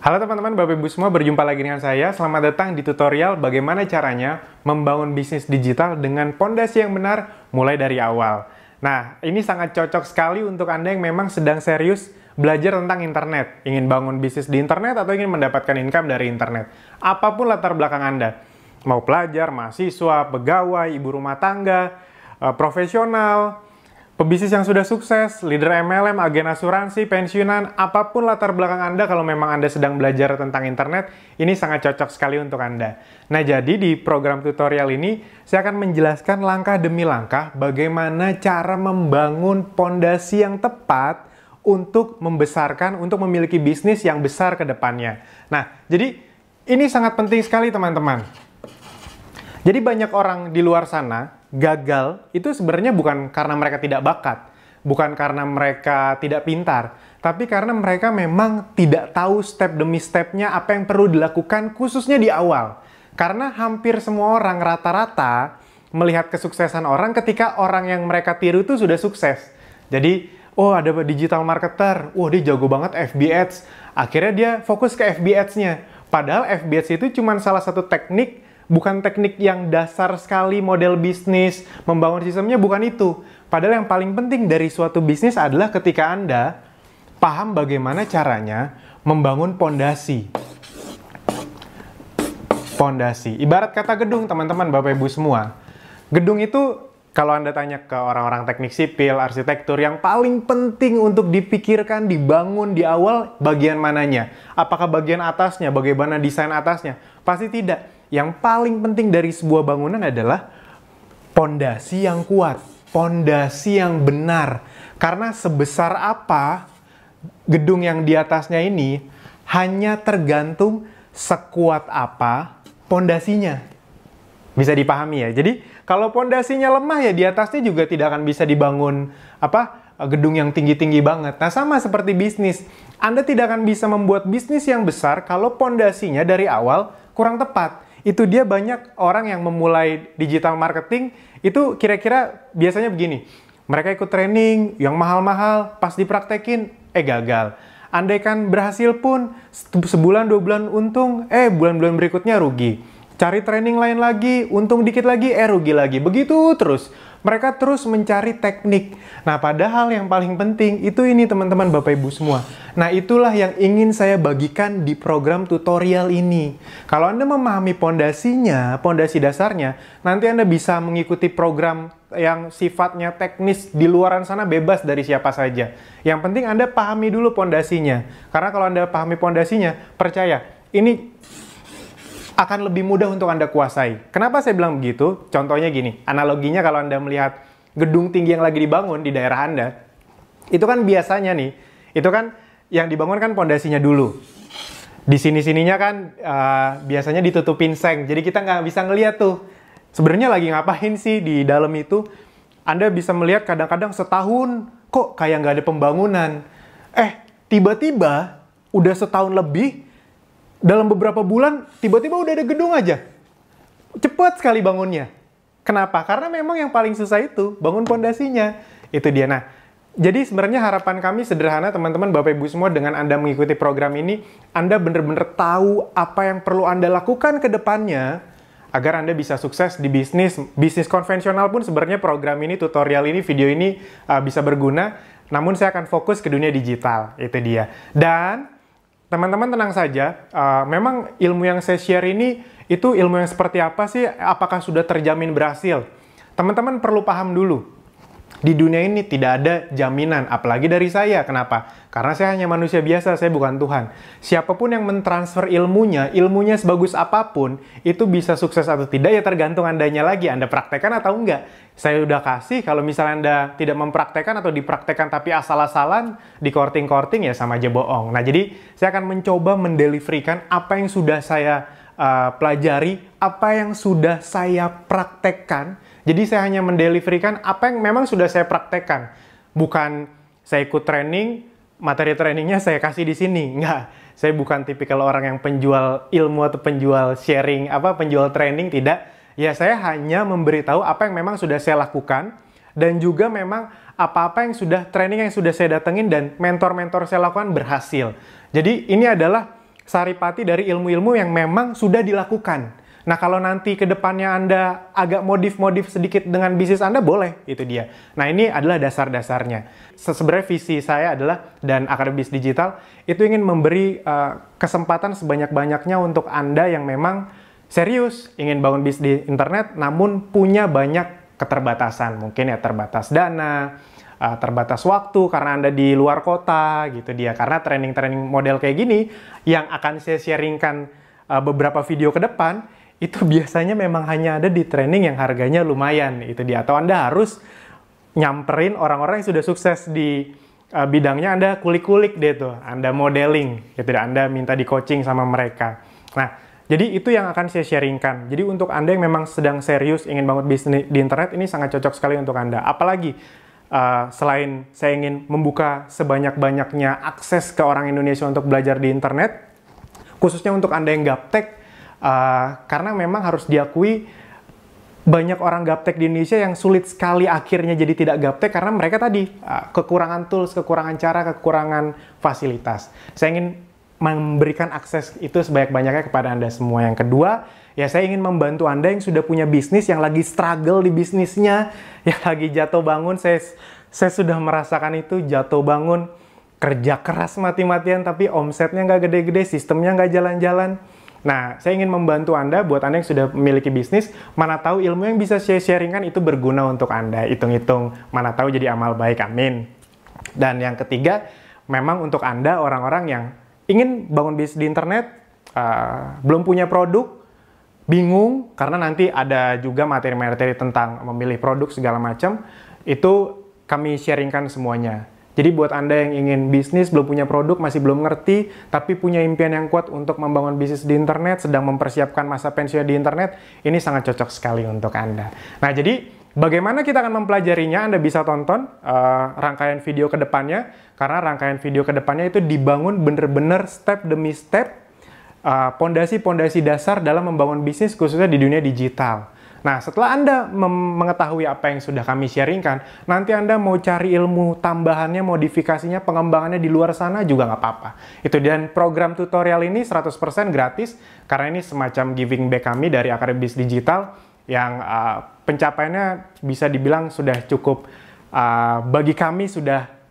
Halo teman-teman, Bapak Ibu semua, berjumpa lagi dengan saya. Selamat datang di tutorial bagaimana caranya membangun bisnis digital dengan pondasi yang benar mulai dari awal. Nah, ini sangat cocok sekali untuk Anda yang memang sedang serius belajar tentang internet. Ingin bangun bisnis di internet atau ingin mendapatkan income dari internet. Apapun latar belakang Anda. Mau pelajar, mahasiswa, pegawai, ibu rumah tangga, profesional, pebisnis yang sudah sukses, leader MLM, agen asuransi, pensiunan, apapun latar belakang Anda, kalau memang Anda sedang belajar tentang internet, ini sangat cocok sekali untuk Anda. Nah, jadi di program tutorial ini, saya akan menjelaskan langkah demi langkah bagaimana cara membangun pondasi yang tepat untuk membesarkan, untuk memiliki bisnis yang besar ke depannya. Nah, jadi ini sangat penting sekali teman-teman. Jadi banyak orang di luar sana gagal itu sebenarnya bukan karena mereka tidak bakat, bukan karena mereka tidak pintar, tapi karena mereka memang tidak tahu step demi stepnya apa yang perlu dilakukan khususnya di awal. Karena hampir semua orang rata-rata melihat kesuksesan orang ketika orang yang mereka tiru itu sudah sukses. Jadi, oh ada digital marketer, wah dia jago banget FB Ads, akhirnya dia fokus ke FB Ads-nya. Padahal FB Ads itu cuma salah satu teknik, bukan teknik yang dasar sekali model bisnis, membangun sistemnya bukan itu. Padahal yang paling penting dari suatu bisnis adalah ketika Anda paham bagaimana caranya membangun pondasi. Pondasi. Ibarat kata gedung, teman-teman, Bapak Ibu semua. Gedung itu, kalau Anda tanya ke orang-orang teknik sipil, arsitektur, yang paling penting untuk dipikirkan, dibangun di awal, bagian mananya? Apakah bagian atasnya? Bagaimana desain atasnya? Pasti tidak. Yang paling penting dari sebuah bangunan adalah pondasi yang kuat, pondasi yang benar. Karena sebesar apa gedung yang di atasnya ini hanya tergantung sekuat apa pondasinya. Bisa dipahami ya. Jadi kalau pondasinya lemah ya di atasnya juga tidak akan bisa dibangun gedung yang tinggi-tinggi banget. Nah, sama seperti bisnis. Anda tidak akan bisa membuat bisnis yang besar kalau pondasinya dari awal kurang tepat. Itu dia banyak orang yang memulai digital marketing, itu kira-kira biasanya begini. Mereka ikut training yang mahal-mahal, pas dipraktekin, gagal. Andaikan berhasil pun, sebulan, 2 bulan untung, bulan-bulan berikutnya rugi. Cari training lain lagi, untung dikit lagi, rugi lagi. Begitu terus. Mereka terus mencari teknik. Nah, padahal yang paling penting itu ini teman-teman Bapak Ibu semua. Nah, itulah yang ingin saya bagikan di program tutorial ini. Kalau Anda memahami pondasinya, pondasi dasarnya, nanti Anda bisa mengikuti program yang sifatnya teknis di luaran sana bebas dari siapa saja. Yang penting Anda pahami dulu pondasinya. Karena kalau Anda pahami pondasinya, percaya, ini akan lebih mudah untuk Anda kuasai. Kenapa saya bilang begitu? Contohnya gini, analoginya kalau Anda melihat gedung tinggi yang lagi dibangun di daerah Anda, itu kan biasanya nih, itu kan yang dibangun kan pondasinya dulu. Di sini-sininya kan biasanya ditutupin seng, jadi kita nggak bisa ngeliat tuh. Sebenarnya lagi ngapain sih di dalam itu? Anda bisa melihat kadang-kadang setahun, kok kayak nggak ada pembangunan. Tiba-tiba udah setahun lebih, dalam beberapa bulan, tiba-tiba udah ada gedung aja. Cepat sekali bangunnya. Kenapa? Karena memang yang paling susah itu, bangun pondasinya. Itu dia. Nah, jadi sebenarnya harapan kami sederhana, teman-teman, Bapak Ibu semua, dengan Anda mengikuti program ini, Anda benar-benar tahu apa yang perlu Anda lakukan ke depannya, agar Anda bisa sukses di bisnis. Bisnis konvensional pun sebenarnya program ini, tutorial ini, video ini bisa berguna. Namun saya akan fokus ke dunia digital. Itu dia. Dan teman-teman tenang saja, memang ilmu yang saya share ini, itu ilmu yang seperti apa sih? Apakah sudah terjamin berhasil? Teman-teman perlu paham dulu. Di dunia ini tidak ada jaminan, apalagi dari saya. Kenapa? Karena saya hanya manusia biasa, saya bukan Tuhan. Siapapun yang mentransfer ilmunya sebagus apapun, itu bisa sukses atau tidak, ya tergantung Andanya lagi. Anda praktekkan atau enggak. Saya udah kasih, kalau misalnya Anda tidak mempraktekkan atau dipraktekkan tapi asal-asalan, di korting-korting, ya sama aja bohong. Nah, jadi saya akan mencoba mendeliverykan apa yang sudah saya pelajari, apa yang sudah saya praktekkan. Jadi saya hanya mendeliverykan apa yang memang sudah saya praktekkan. Bukan saya ikut training, materi trainingnya saya kasih di sini. Enggak, saya bukan tipikal orang yang penjual ilmu atau penjual sharing, penjual training, tidak. Ya, saya hanya memberitahu apa yang memang sudah saya lakukan, dan juga memang apa-apa yang sudah training yang sudah saya datengin dan mentor-mentor saya lakukan berhasil. Jadi ini adalah saripati dari ilmu-ilmu yang memang sudah dilakukan. Nah, kalau nanti ke depannya Anda agak modif-modif sedikit dengan bisnis Anda, boleh, itu dia. Nah, ini adalah dasar-dasarnya. Sebenarnya visi saya adalah, dan Akademi Bisnis Digital, itu ingin memberi kesempatan sebanyak-banyaknya untuk Anda yang memang serius, ingin bangun bisnis di internet, namun punya banyak keterbatasan. Mungkin ya terbatas dana, terbatas waktu karena Anda di luar kota, gitu dia. Karena training-training model kayak gini, yang akan saya sharingkan beberapa video ke depan, itu biasanya memang hanya ada di training yang harganya lumayan, itu dia. Atau Anda harus nyamperin orang-orang yang sudah sukses di bidangnya, Anda kulik-kulik deh tuh, Anda modeling, gitu dia. Anda minta di coaching sama mereka. Nah, jadi itu yang akan saya sharingkan. Jadi untuk Anda yang memang sedang serius ingin bangun bisnis di internet, ini sangat cocok sekali untuk Anda. Apalagi selain saya ingin membuka sebanyak-banyaknya akses ke orang Indonesia untuk belajar di internet, khususnya untuk Anda yang gaptek, karena memang harus diakui banyak orang gaptek di Indonesia yang sulit sekali akhirnya jadi tidak gaptek karena mereka tadi kekurangan tools, kekurangan cara, kekurangan fasilitas. Saya ingin memberikan akses itu sebanyak-banyaknya kepada Anda semua. Yang kedua, ya saya ingin membantu Anda yang sudah punya bisnis, yang lagi struggle di bisnisnya, yang lagi jatuh bangun. Saya sudah merasakan itu, jatuh bangun, kerja keras mati-matian, tapi omsetnya nggak gede-gede, sistemnya nggak jalan-jalan. Nah, saya ingin membantu Anda, buat Anda yang sudah memiliki bisnis, mana tahu ilmu yang bisa saya sharingkan itu berguna untuk Anda. Hitung-hitung, mana tahu jadi amal baik, amin. Dan yang ketiga, memang untuk Anda, orang-orang yang ingin bangun bisnis di internet, belum punya produk, bingung, karena nanti ada juga materi-materi tentang memilih produk segala macam, itu kami sharingkan semuanya. Jadi buat Anda yang ingin bisnis, belum punya produk, masih belum ngerti, tapi punya impian yang kuat untuk membangun bisnis di internet, sedang mempersiapkan masa pensiun di internet, ini sangat cocok sekali untuk Anda. Nah, jadi bagaimana kita akan mempelajarinya? Anda bisa tonton rangkaian video ke depannya, karena rangkaian video ke depannya itu dibangun bener-bener step demi step, pondasi-pondasi dasar dalam membangun bisnis khususnya di dunia digital. Nah, setelah Anda mengetahui apa yang sudah kami sharingkan, nanti Anda mau cari ilmu tambahannya, modifikasinya, pengembangannya di luar sana juga nggak apa-apa. Itu, dan program tutorial ini 100% gratis, karena ini semacam giving back kami dari Akademi Bisnis Digital, yang pencapaiannya bisa dibilang sudah cukup, bagi kami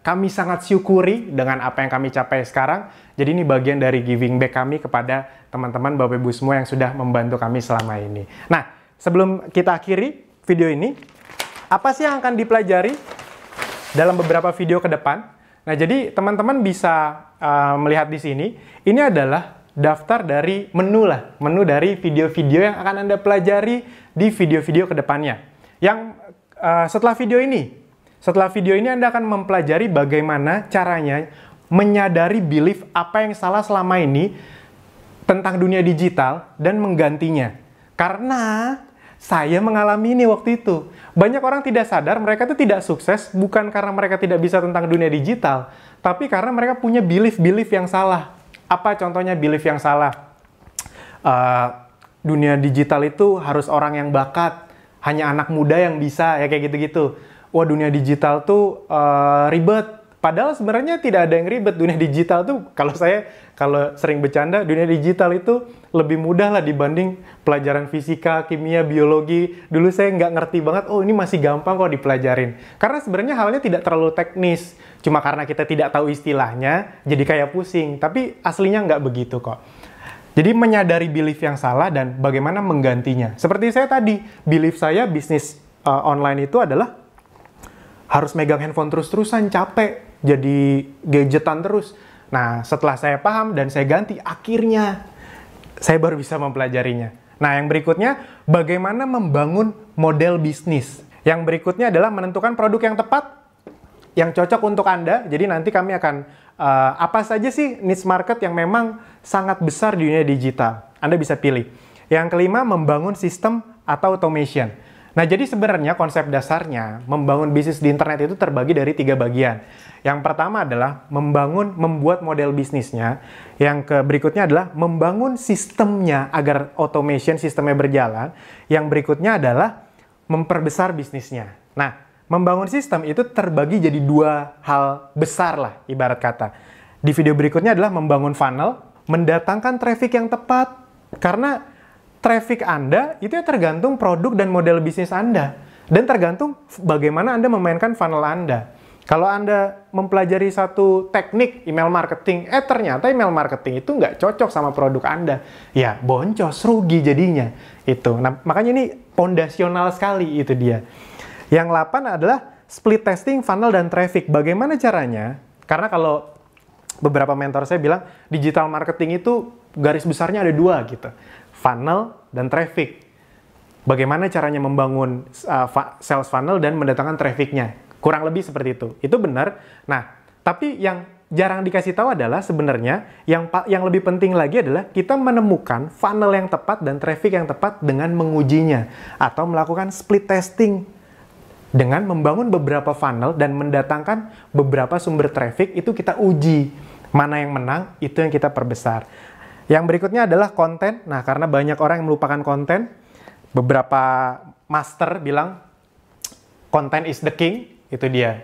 kami sangat syukuri dengan apa yang kami capai sekarang. Jadi ini bagian dari giving back kami kepada teman-teman Bapak Ibu semua yang sudah membantu kami selama ini. Nah, sebelum kita akhiri video ini, apa sih yang akan dipelajari dalam beberapa video ke depan? Nah, jadi teman-teman bisa melihat di sini, ini adalah daftar dari menu dari video-video yang akan Anda pelajari di video-video ke depannya. Yang setelah video ini Anda akan mempelajari bagaimana caranya menyadari belief apa yang salah selama ini tentang dunia digital dan menggantinya. Karena saya mengalami ini waktu itu. Banyak orang tidak sadar mereka itu tidak sukses bukan karena mereka tidak bisa tentang dunia digital, tapi karena mereka punya belief yang salah. Apa contohnya belief yang salah? Dunia digital itu harus orang yang bakat, hanya anak muda yang bisa, ya kayak gitu-gitu. Wah, dunia digital tuh ribet. Padahal sebenarnya tidak ada yang ribet. Dunia digital tuh, kalau sering bercanda, dunia digital itu lebih mudah lah dibanding pelajaran fisika, kimia, biologi. Dulu saya nggak ngerti banget, oh ini masih gampang kok dipelajarin. Karena sebenarnya halnya tidak terlalu teknis. Cuma karena kita tidak tahu istilahnya, jadi kayak pusing. Tapi aslinya nggak begitu kok. Jadi menyadari belief yang salah dan bagaimana menggantinya. Seperti saya tadi, belief saya bisnis online itu adalah harus megang handphone terus-terusan, capek. Jadi gadgetan terus. Nah, setelah saya paham dan saya ganti, akhirnya saya baru bisa mempelajarinya. Nah, yang berikutnya, bagaimana membangun model bisnis. Yang berikutnya adalah menentukan produk yang tepat, yang cocok untuk Anda. Jadi nanti kami akan, apa saja sih niche market yang memang sangat besar di dunia digital. Anda bisa pilih. Yang kelima, membangun sistem atau automation. Nah, jadi sebenarnya konsep dasarnya membangun bisnis di internet itu terbagi dari 3 bagian. Yang pertama adalah membuat model bisnisnya. Yang berikutnya adalah membangun sistemnya agar automation sistemnya berjalan. Yang berikutnya adalah memperbesar bisnisnya. Nah, membangun sistem itu terbagi jadi 2 hal besar lah, ibarat kata. Di video berikutnya adalah membangun funnel. mendatangkan traffic yang tepat. Karena traffic Anda itu ya tergantung produk dan model bisnis Anda. Dan tergantung bagaimana Anda memainkan funnel Anda. Kalau Anda mempelajari satu teknik email marketing, ternyata email marketing itu nggak cocok sama produk Anda. Ya, boncos, rugi jadinya. Itu. Nah, makanya ini fondasional sekali itu dia. Yang 8 adalah split testing funnel dan traffic. Bagaimana caranya? Karena kalau beberapa mentor saya bilang, digital marketing itu garis besarnya ada 2 gitu. Funnel dan traffic. Bagaimana caranya membangun sales funnel dan mendatangkan traffic-nya. Kurang lebih seperti itu. Itu benar. Nah, tapi yang jarang dikasih tahu adalah sebenarnya yang lebih penting lagi adalah kita menemukan funnel yang tepat dan traffic yang tepat dengan mengujinya atau melakukan split testing dengan membangun beberapa funnel dan mendatangkan beberapa sumber traffic. Itu kita uji mana yang menang, itu yang kita perbesar. Yang berikutnya adalah konten. Nah, karena banyak orang yang melupakan konten, beberapa master bilang content is the king. Itu dia.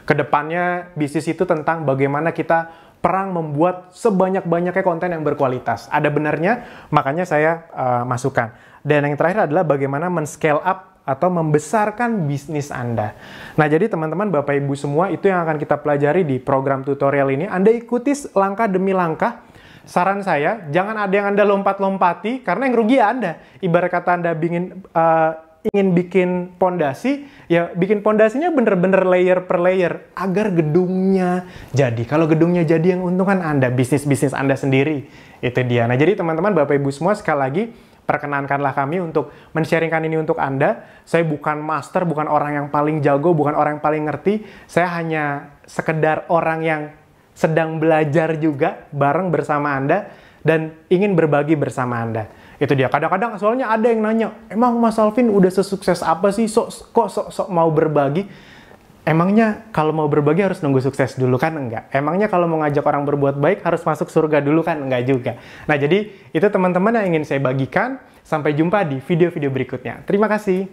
Kedepannya bisnis itu tentang bagaimana kita perang membuat sebanyak-banyaknya konten yang berkualitas. Ada benarnya, makanya saya masukkan. Dan yang terakhir adalah bagaimana men-scale up atau membesarkan bisnis Anda. Nah, jadi teman-teman, Bapak Ibu semua, itu yang akan kita pelajari di program tutorial ini. Anda ikuti langkah demi langkah. Saran saya, jangan ada yang Anda lompat-lompati, karena yang rugi ya Anda. Ibarat kata Anda ingin bikin pondasi, ya bikin pondasinya bener-bener layer per layer agar gedungnya jadi. Kalau gedungnya jadi yang untung kan Anda, bisnis Anda sendiri. Itu dia. Nah, jadi teman-teman, Bapak Ibu semua, sekali lagi perkenankanlah kami untuk men-sharingkan ini untuk Anda. Saya bukan master, bukan orang yang paling jago, bukan orang yang paling ngerti. Saya hanya sekedar orang yang sedang belajar juga bareng bersama Anda dan ingin berbagi bersama Anda. Itu dia. Kadang-kadang soalnya ada yang nanya, emang Mas Alvin udah sesukses apa sih? Kok sok mau berbagi? Emangnya kalau mau berbagi harus nunggu sukses dulu kan? Enggak. Emangnya kalau mau ngajak orang berbuat baik harus masuk surga dulu kan? Enggak juga. Nah, jadi itu teman-teman yang ingin saya bagikan. Sampai jumpa di video-video berikutnya. Terima kasih.